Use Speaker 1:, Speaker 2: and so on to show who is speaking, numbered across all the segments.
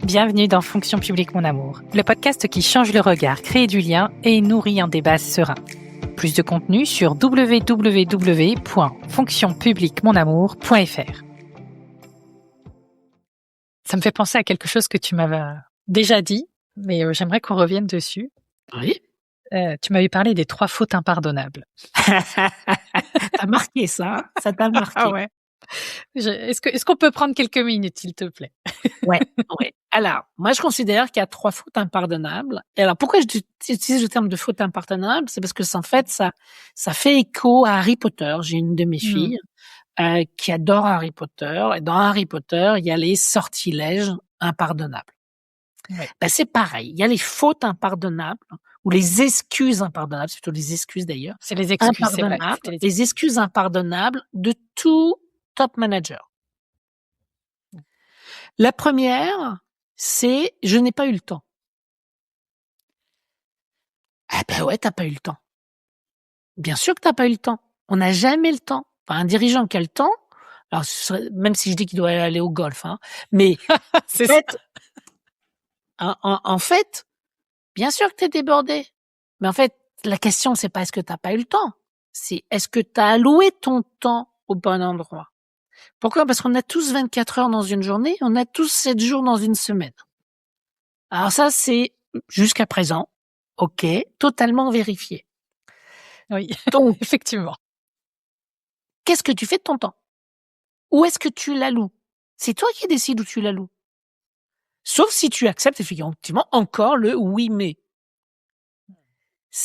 Speaker 1: Bienvenue dans Fonction publique mon amour, le podcast qui change le regard, crée du lien et nourrit un débat serein. Plus de contenu sur www.fonctionpubliquemonamour.fr. Ça me fait penser à quelque chose que tu m'avais déjà dit, mais j'aimerais qu'on revienne dessus.
Speaker 2: Oui.
Speaker 1: Tu m'avais parlé des 3 fautes impardonnables.
Speaker 2: T'as marqué ça, hein, ça t'a marqué.
Speaker 1: Ah ouais. Est-ce qu'on peut prendre quelques minutes, s'il te plaît?
Speaker 2: Ouais. Alors, moi, je considère qu'il y a 3 fautes impardonnables. Et alors, pourquoi j'utilise le terme de faute impardonnable? C'est parce que en fait, ça fait écho à Harry Potter. J'ai une de mes filles qui adore Harry Potter. Et dans Harry Potter, il y a les sortilèges impardonnables.
Speaker 1: Ouais.
Speaker 2: Ben, c'est pareil. Il y a les fautes impardonnables ou les excuses impardonnables. C'est plutôt les excuses d'ailleurs.
Speaker 1: C'est les excuses, c'est vrai.
Speaker 2: Impardonnables, les excuses impardonnables de tout top manager. La première, c'est « je n'ai pas eu le temps ». Ah ben ouais, t'as pas eu le temps. Bien sûr que t'as pas eu le temps. On n'a jamais le temps. Enfin, un dirigeant qui a le temps, alors même si je dis qu'il doit aller au golf, hein, mais en fait, bien sûr que t'es débordé. Mais en fait, la question, c'est pas est-ce que t'as pas eu le temps, c'est est-ce que t'as alloué ton temps au bon endroit. Pourquoi? Parce qu'on a tous 24 heures dans une journée, on a tous 7 jours dans une semaine. Alors ça, c'est jusqu'à présent, ok, totalement vérifié.
Speaker 1: Oui,
Speaker 2: Donc,
Speaker 1: effectivement.
Speaker 2: qu'est-ce que tu fais de ton temps? Où est-ce que tu l'alloues? C'est toi qui décides où tu l'alloues. Sauf si tu acceptes effectivement encore le oui mais.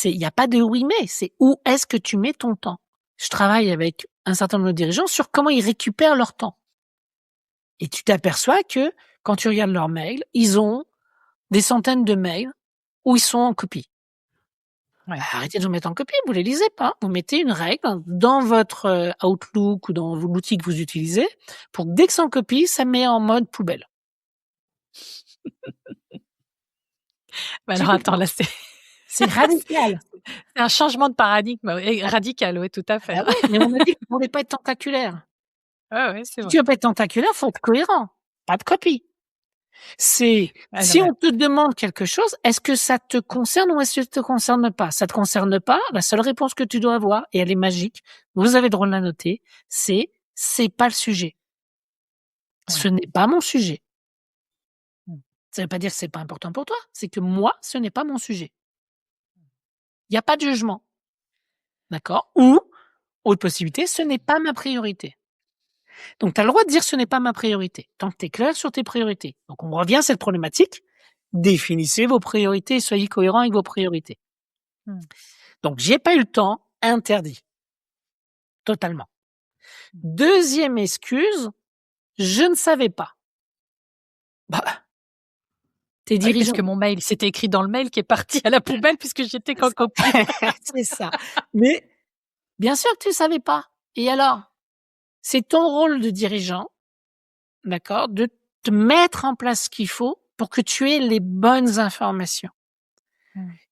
Speaker 2: Il n'y a pas de oui mais, c'est où est-ce que tu mets ton temps. Je travaille avec un certain nombre de dirigeants sur comment ils récupèrent leur temps. Et tu t'aperçois que quand tu regardes leurs mails, ils ont des centaines de mails où ils sont en copie.
Speaker 1: Ouais.
Speaker 2: Arrêtez de vous mettre en copie, vous les lisez pas. Vous mettez une règle dans votre Outlook ou dans l'outil que vous utilisez pour que dès que c'est en copie, ça met en mode poubelle.
Speaker 1: Bah alors attends, là
Speaker 2: c'est radical.
Speaker 1: C'est un changement de paradigme radical, oui, tout à fait.
Speaker 2: Ah ouais, mais on a dit que vous voulez pas être tentaculaire.
Speaker 1: Ouais, c'est
Speaker 2: Si
Speaker 1: vrai.
Speaker 2: tu veux pas être tentaculaire, faut être cohérent. Pas de copie. Si on te demande quelque chose, est-ce que ça te concerne ou est-ce que ça te concerne pas? Ça te concerne pas, la seule réponse que tu dois avoir, et elle est magique, vous avez le droit de la noter, c'est pas le sujet. Ouais. Ce n'est pas mon sujet. Ça veut pas dire que c'est pas important pour toi, c'est que moi, ce n'est pas mon sujet. Il y a pas de jugement. D'accord? Ou, autre possibilité, ce n'est pas ma priorité. Donc, tu as le droit de dire ce n'est pas ma priorité, tant que tu es clair sur tes priorités. Donc, on revient à cette problématique. Définissez vos priorités, soyez cohérents avec vos priorités. Donc, j'ai pas eu le temps, interdit. Totalement. Deuxième excuse, je ne savais pas. Bah, tes dirigeants.
Speaker 1: Oui, parce que mon mail, c'était écrit dans le mail qui est parti à la poubelle puisque j'étais qu'en copie.
Speaker 2: C'est ça. Mais, bien sûr que tu savais pas. Et alors? C'est ton rôle de dirigeant, d'accord, de te mettre en place ce qu'il faut pour que tu aies les bonnes informations.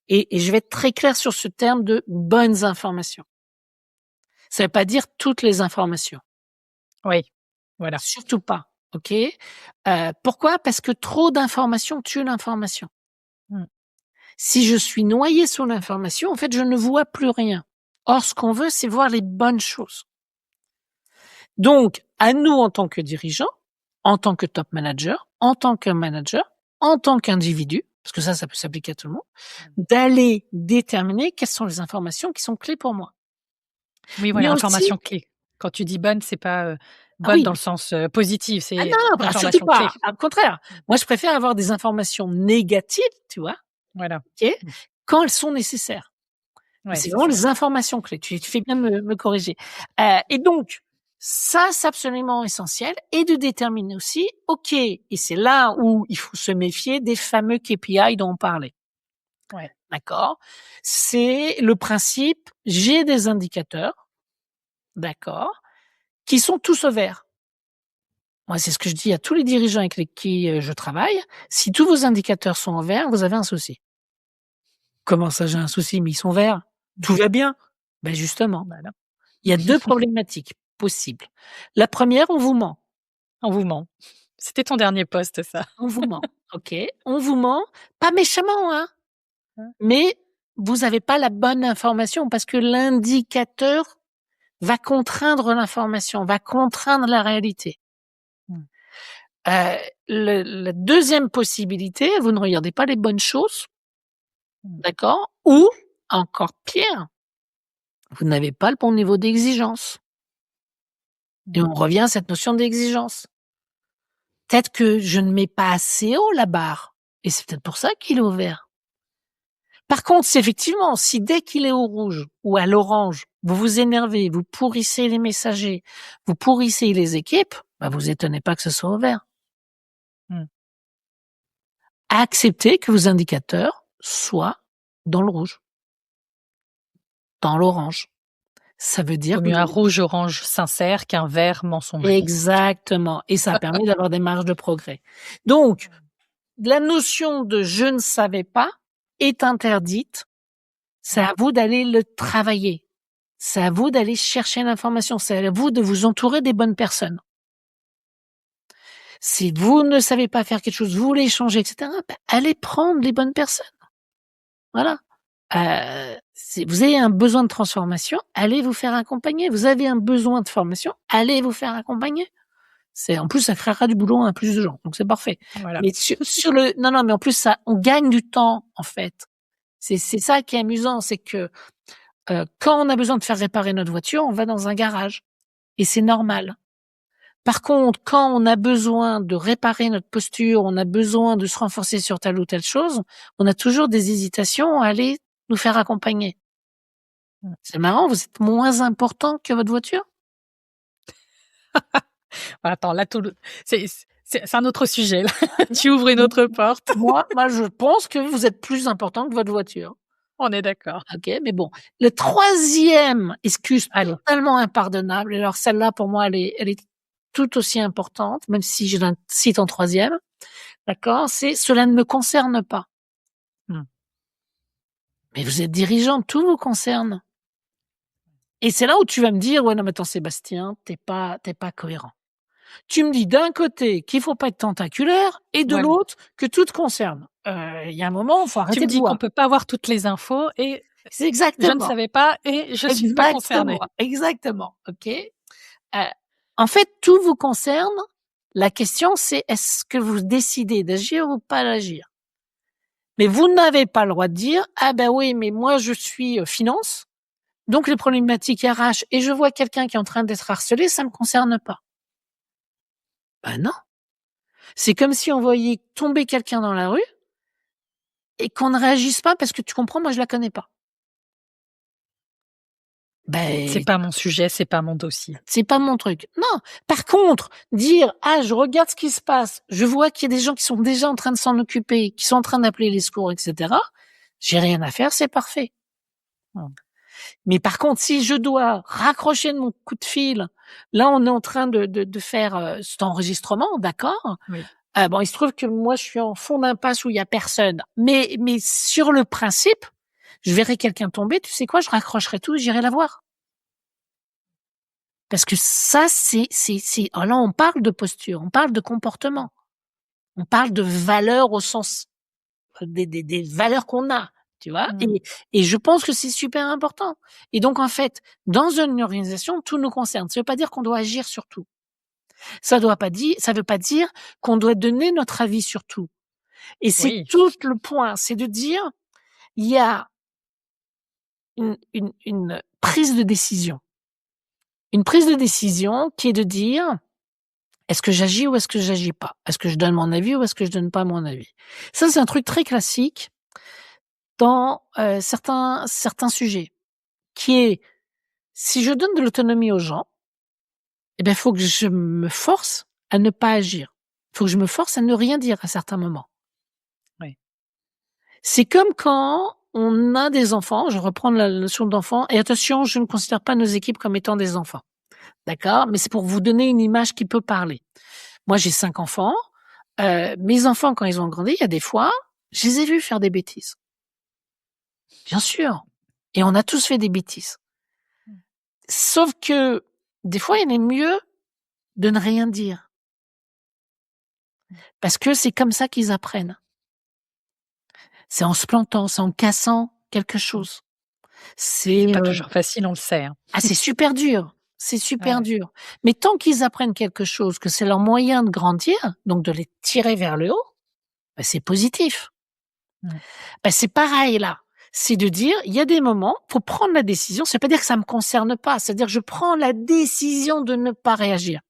Speaker 2: Et je vais être très clair sur ce terme de bonnes informations. Ça veut pas dire toutes les informations.
Speaker 1: Oui, voilà.
Speaker 2: Surtout pas, ok? Pourquoi? Parce que trop d'informations tue l'information. Si je suis noyé sous l'information, en fait, je ne vois plus rien. Or, ce qu'on veut, c'est voir les bonnes choses. Donc, à nous, en tant que dirigeants, en tant que top manager, en tant qu'un manager, en tant qu'individu, parce que ça peut s'appliquer à tout le monde, d'aller déterminer quelles sont les informations qui sont clés pour moi.
Speaker 1: Oui, voilà, information clé. Quand tu dis bonne, c'est pas bonne dans le sens positif, c'est
Speaker 2: information clé. Au contraire, moi, je préfère avoir des informations négatives, tu vois,
Speaker 1: voilà,
Speaker 2: quand elles sont nécessaires. Ouais, c'est vraiment les informations clés. Tu fais bien de me corriger. Et donc, ça, c'est absolument essentiel. Et de déterminer aussi, ok, et c'est là où il faut se méfier des fameux KPI dont on parlait.
Speaker 1: Ouais.
Speaker 2: D'accord? C'est le principe, j'ai des indicateurs, d'accord, qui sont tous au vert. Moi, c'est ce que je dis à tous les dirigeants avec qui je travaille. Si tous vos indicateurs sont en vert, vous avez un souci. Comment ça, j'ai un souci? Mais ils sont verts. Tout va bien. Ben justement, il y a 2 problématiques possibles. La première, on vous ment.
Speaker 1: On vous ment. C'était ton dernier post, ça.
Speaker 2: On vous ment. OK, on vous ment, pas méchamment, hein, mais vous avez pas la bonne information parce que l'indicateur va contraindre l'information, va contraindre la réalité.
Speaker 1: Mmh.
Speaker 2: La 2e possibilité, vous ne regardez pas les bonnes choses,
Speaker 1: Mmh.
Speaker 2: d'accord? Ou encore pire, vous n'avez pas le bon niveau d'exigence. Et on revient à cette notion d'exigence. Peut-être que je ne mets pas assez haut la barre et c'est peut-être pour ça qu'il est au vert. Par contre, si effectivement, si dès qu'il est au rouge ou à l'orange, vous vous énervez, vous pourrissez les messagers, vous pourrissez les équipes, bah vous étonnez pas que ce soit au vert.
Speaker 1: Mmh.
Speaker 2: Acceptez que vos indicateurs soient dans le rouge, dans l'orange. Ça veut dire
Speaker 1: Vaut
Speaker 2: que
Speaker 1: mieux un rouge-orange sincère qu'un vert mensonger.
Speaker 2: exactement, et ça permet d'avoir des marges de progrès. Donc, la notion de «je ne savais pas» est interdite. C'est à vous d'aller le travailler. C'est à vous d'aller chercher l'information. C'est à vous de vous entourer des bonnes personnes. Si vous ne savez pas faire quelque chose, vous voulez changer, et cetera, bah, allez prendre les bonnes personnes. Voilà. Si vous avez un besoin de transformation, allez vous faire accompagner. Vous avez un besoin de formation, allez vous faire accompagner. En plus, ça créera du boulot à plus de gens, donc c'est parfait.
Speaker 1: Voilà.
Speaker 2: Mais sur le non, mais en plus ça, on gagne du temps, en fait. C'est ça qui est amusant, c'est que, quand on a besoin de faire réparer notre voiture, on va dans un garage et c'est normal. Par contre, quand on a besoin de réparer notre posture, on a besoin de se renforcer sur telle ou telle chose, on a toujours des hésitations à aller nous faire accompagner. C'est marrant, vous êtes moins important que votre voiture?
Speaker 1: Attends, là, c'est un autre sujet, là. Tu ouvres une autre porte.
Speaker 2: Moi, je pense que vous êtes plus important que votre voiture.
Speaker 1: On est d'accord.
Speaker 2: OK, mais bon. Le 3e excuse
Speaker 1: Allez.
Speaker 2: totalement impardonnable, et alors celle-là, pour moi, elle est tout aussi importante, même si je la cite en 3e, d'accord? C'est: «Cela ne me concerne pas».
Speaker 1: Mmh.
Speaker 2: Mais vous êtes dirigeant, tout vous concerne. Et c'est là où tu vas me dire: «Ouais, non, mais attends Sébastien, tu es pas cohérent». Tu me dis d'un côté qu'il faut pas être tentaculaire et de
Speaker 1: Voilà.
Speaker 2: l'autre que tout te concerne. Il y a un moment, faut
Speaker 1: Tu
Speaker 2: arrêter
Speaker 1: me
Speaker 2: de
Speaker 1: dis qu'on
Speaker 2: voir.
Speaker 1: peut pas avoir toutes les infos et
Speaker 2: C'est
Speaker 1: je ne
Speaker 2: exactement,
Speaker 1: savais pas et je suis pas concernée.
Speaker 2: exactement, OK? En fait, tout vous concerne. La question, c'est: est-ce que vous décidez d'agir ou pas d'agir? Mais vous n'avez pas le droit de dire: «Ah ben oui, mais moi je suis, finance, donc les problématiques RH et je vois quelqu'un qui est en train d'être harcelé, ça me concerne pas». Ben non. C'est comme si on voyait tomber quelqu'un dans la rue et qu'on ne réagisse pas parce que tu comprends, moi je la connais pas.
Speaker 1: C'est
Speaker 2: Ben,
Speaker 1: pas mon sujet, c'est pas mon dossier.
Speaker 2: c'est pas mon truc. Non. Par contre, dire: «Ah, je regarde ce qui se passe, je vois qu'il y a des gens qui sont déjà en train de s'en occuper, qui sont en train d'appeler les secours, et cetera. J'ai rien à faire, c'est parfait».
Speaker 1: Mmh.
Speaker 2: Mais par contre, si je dois raccrocher de mon coup de fil, là, on est en train de faire, cet enregistrement, d'accord?
Speaker 1: Oui.
Speaker 2: Bon, il se trouve que moi, je suis en fond d'impasse où il y a personne. Mais sur le principe, je verrai quelqu'un tomber, tu sais quoi? Je raccrocherai tout, j'irai la voir. Parce que ça, oh là, on parle de posture, on parle de comportement, on parle de valeurs au sens des valeurs qu'on a, tu vois?
Speaker 1: Mmh.
Speaker 2: Et je pense que c'est super important. Et donc en fait, dans une organisation, tout nous concerne. Ça veut pas dire qu'on doit agir sur tout. Ça veut pas dire qu'on doit donner notre avis sur tout. Et c'est
Speaker 1: Oui.
Speaker 2: tout le point, c'est de dire, il y a une prise de décision. Une prise de décision qui est de dire: «Est-ce que j'agis ou est-ce que j'agis pas? Est-ce que je donne mon avis ou est-ce que je donne pas mon avis?» Ça, c'est un truc très classique dans, certains sujets, qui est: si je donne de l'autonomie aux gens, eh ben, il faut que je me force à ne pas agir. Il faut que je me force à ne rien dire à certains moments.
Speaker 1: Oui.
Speaker 2: C'est comme quand on a des enfants, je reprends la notion d'enfant, et attention, je ne considère pas nos équipes comme étant des enfants. D'accord? Mais c'est pour vous donner une image qui peut parler. Moi, j'ai 5 enfants. Mes enfants, quand ils ont grandi, il y a des fois, je les ai vus faire des bêtises. Bien sûr. Et on a tous fait des bêtises. Sauf que, des fois, il est mieux de ne rien dire. Parce que c'est comme ça qu'ils apprennent. C'est en se plantant, c'est en cassant quelque chose.
Speaker 1: C'est pas toujours facile, on le sait. Hein.
Speaker 2: Ah, c'est super dur. C'est super dur. Mais tant qu'ils apprennent quelque chose, que c'est leur moyen de grandir, donc de les tirer vers le haut, ben c'est positif. Ben c'est pareil là. C'est de dire, il y a des moments, faut prendre la décision. Ça veut pas dire que ça me concerne pas. C'est-à-dire que je prends la décision de ne pas réagir.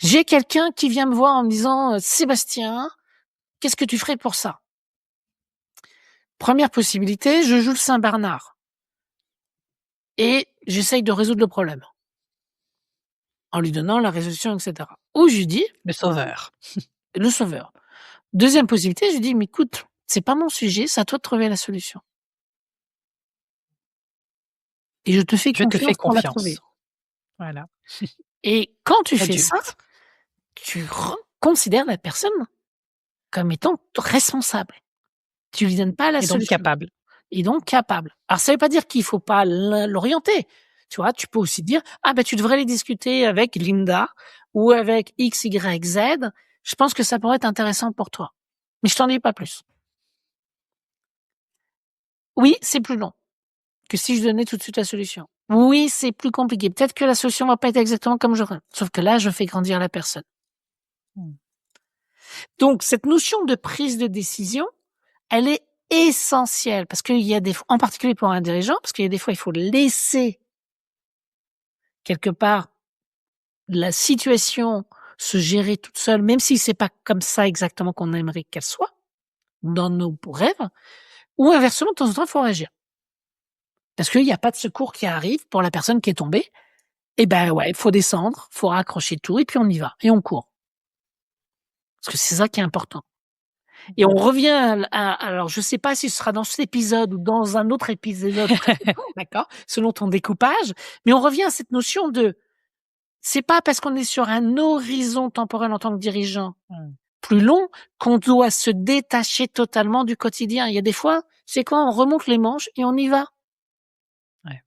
Speaker 2: J'ai quelqu'un qui vient me voir en me disant, Sébastien, qu'est-ce que tu ferais pour ça? Première possibilité, je joue le Saint-Bernard. Et j'essaye de résoudre le problème. En lui donnant la résolution, etc. Ou je lui dis,
Speaker 1: le sauveur.
Speaker 2: Le sauveur. Deuxième possibilité, je lui dis, mais écoute, c'est pas mon sujet, c'est à toi de trouver la solution. Et je te fais confiance pour la trouver.
Speaker 1: Voilà.
Speaker 2: Et quand tu fais ça, tu considères la personne comme étant responsable. Tu lui donnes pas la solution.
Speaker 1: Et donc capable.
Speaker 2: Et donc capable. Alors ça veut pas dire qu'il faut pas l'orienter. Tu vois, tu peux aussi dire, ah ben tu devrais aller discuter avec Linda ou avec X, Y, Z. Je pense que ça pourrait être intéressant pour toi. Mais je t'en dis pas plus. Oui, c'est plus long que si je donnais tout de suite la solution. Oui, c'est plus compliqué. Peut-être que la solution va pas être exactement comme je veux. Sauf que là, je fais grandir la personne. Donc, cette notion de prise de décision, elle est essentielle parce qu'il y a des fois, en particulier pour un dirigeant, parce qu'il y a des fois, il faut laisser quelque part la situation se gérer toute seule, même si c'est pas comme ça exactement qu'on aimerait qu'elle soit, dans nos rêves, ou inversement, de temps en temps, il faut réagir. Parce qu'il n'y a pas de secours qui arrive pour la personne qui est tombée. Et ben ouais, il faut descendre, faut raccrocher tout, et puis on y va, et on court. Parce que c'est ça qui est important. Et on revient alors je sais pas si ce sera dans cet épisode ou dans un autre épisode, d'accord, selon ton découpage, mais on revient à cette notion de, c'est pas parce qu'on est sur un horizon temporel en tant que dirigeant plus long qu'on doit se détacher totalement du quotidien. Il y a des fois, c'est quoi, on remonte les manches et on y va.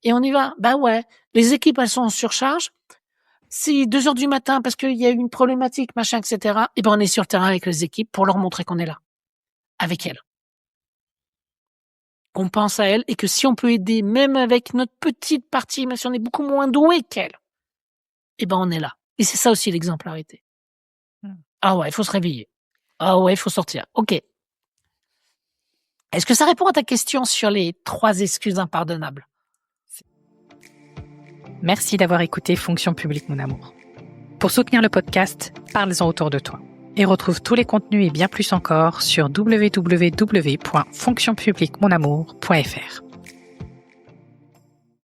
Speaker 2: Et on y va. Bah ouais, les équipes, elles sont en surcharge. Si 2 heures du matin, parce qu'il y a eu une problématique, machin, etc., et ben on est sur le terrain avec les équipes pour leur montrer qu'on est là. Avec elles. Qu'on pense à elles et que si on peut aider, même avec notre petite partie, même si on est beaucoup moins doué qu'elles, et ben on est là. Et c'est ça aussi l'exemplarité. Ah ouais, il faut se réveiller. Ah ouais, il faut sortir. Ok. Est-ce que ça répond à ta question sur les 3 excuses impardonnables?
Speaker 1: Merci d'avoir écouté Fonction publique, mon amour. Pour soutenir le podcast, parle-en autour de toi. Et retrouve tous les contenus et bien plus encore sur www.fonctionpubliquemonamour.fr.